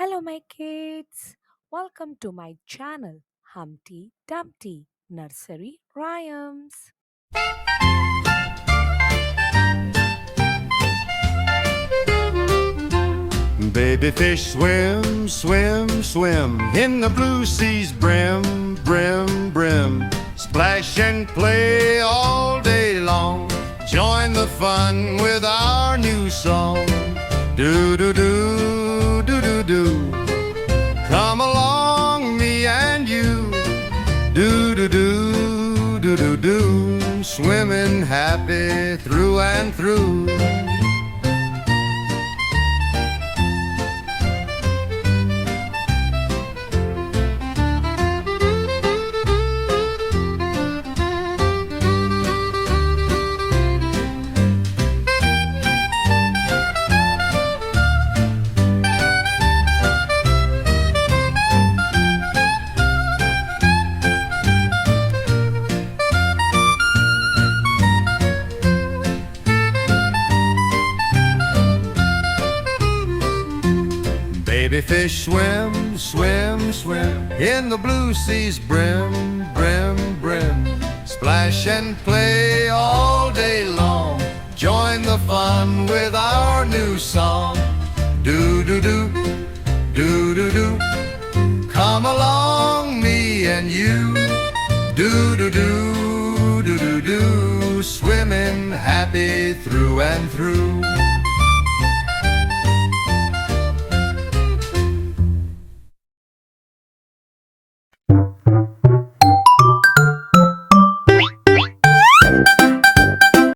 Hello, my kids. Welcome to my channel, Humpty Dumpty Nursery Rhymes. Baby fish swim, swim, swim in the blue sea's brim, brim, brim. Splash and play all day long. Join the fun with our new song. Do do do do do do. Come along, me and you. Do do do do do do. Swimming happy through and through. Baby fish swim, swim, swim in the blue sea's brim, brim, brim. Splash and play all day long. Join the fun with our new song. Do do do, do do do. Come along, me and you. Do do do, do do do. Swimming happy through and through.